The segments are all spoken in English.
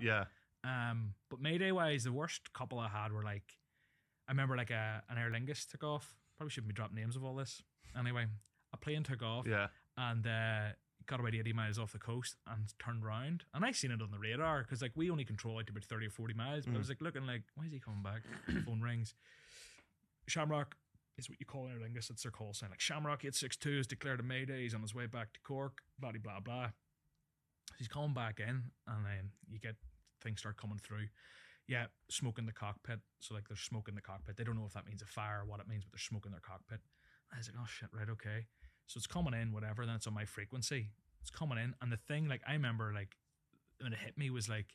Yeah. But Mayday wise, the worst couple I had were like, I remember like an Aer Lingus took off. Probably shouldn't be dropping names of all this. Anyway, a plane took off. Yeah. And got about 80 miles off the coast and turned round. And I seen it on the radar because like we only control like about 30 or 40 miles. But I was like looking like, why is he coming back? Phone rings. Shamrock is what you call Aer Lingus. It's their call sign. Like Shamrock 862 has declared a Mayday. He's on his way back to Cork. Blah blah blah. He's coming back in, and then you get things start coming through. Yeah, smoke in the cockpit. So like there's smoke in the cockpit. They don't know if that means a fire or what it means, but there's smoke in their cockpit. I was like, oh shit, right, okay. So it's coming in, whatever. Then it's on my frequency. It's coming in, and the thing, like I remember, like when it hit me was like,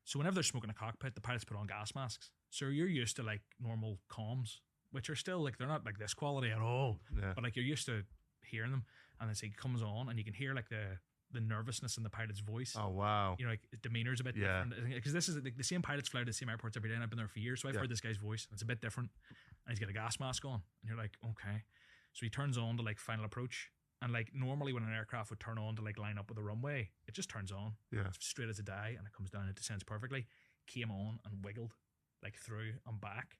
so whenever there's smoke in a cockpit, the pilots put on gas masks. So you're used to like normal comms, which are still like they're not like this quality at all. Yeah. But like you're used to hearing them, and then it comes on, and you can hear like the nervousness in the pilot's voice. Oh wow. You know, like his demeanor's a bit different because this is like, the same pilots fly to the same airports every day, and I've been there for years, so I've heard this guy's voice, and it's a bit different. And he's got a gas mask on, and you're like, okay. So he turns on to like final approach, and like normally when an aircraft would turn on to like line up with the runway, it just turns on. Yeah. It's straight as a die, and it comes down. It descends perfectly. Came on and wiggled like through and back.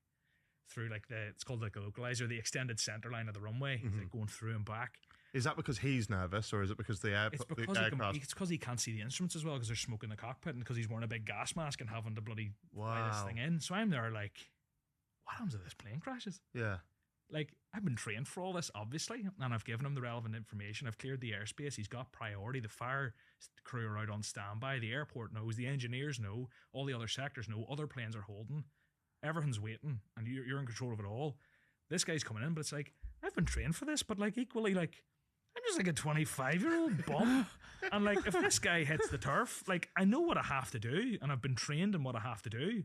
Through like it's called like a localizer, the extended center line of the runway, like going through and back. Is that because he's nervous, or is it because the It's because he can't see the instruments as well because there's smoke in the cockpit, and because he's wearing a big gas mask and having to bloody fly this thing in. So I'm there like, what happens if this plane crashes? Yeah. Like I've been trained for all this, obviously, and I've given him the relevant information. I've cleared the airspace. He's got priority. The fire crew are out on standby. The airport knows. The engineers know. All the other sectors know. Other planes are holding. Everyone's waiting, and you're in control of it all. This guy's coming in, but it's like, I've been trained for this, but like equally, like I'm just like a 25-year-old bum, and like if this guy hits the turf, like I know what I have to do, and I've been trained in what I have to do.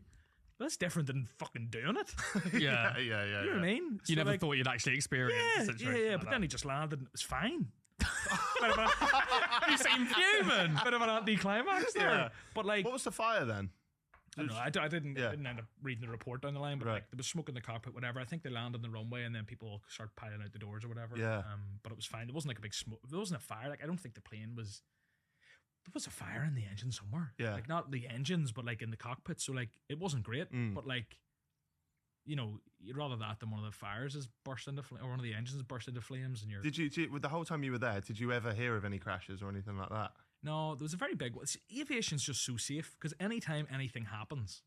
But that's different than fucking doing it. Yeah. You know what I mean? You So, never like, thought you'd actually experience a situation yeah. like But that. then he just landed, and it was fine. You seem human. Bit of an anticlimax there. Yeah. But like, What was the fire then? I don't know. I didn't Yeah. end up reading the report down the line, but Right. like there was smoke in the cockpit, whatever. I think they landed on the runway, and then people start piling out the doors or whatever. Yeah. But it was fine. It wasn't like a big smoke. There wasn't a fire. Like I don't think the plane was. There was a fire in the engine somewhere. Yeah. Like not the engines, but like in the cockpit. So like it wasn't great, but like, you know, you'd rather that than one of the fires has burst into or one of the engines has burst into flames, and you're. Did you with the whole time you were there? Did you ever hear of any crashes or anything like that? No, there was a very big one. Aviation's just so safe because anytime anything happens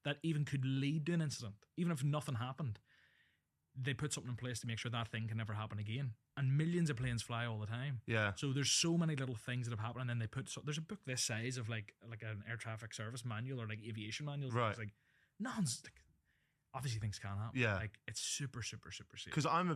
that even could lead to an incident, even if nothing happened, they put something in place to make sure that thing can never happen again. And millions of planes fly all the time. Yeah. So there's so many little things that have happened, and then they put there's a book this size of like an air traffic service manual or like aviation manual. Right. It's like obviously things can happen. Yeah. Like it's super, super, super safe. Because I'm a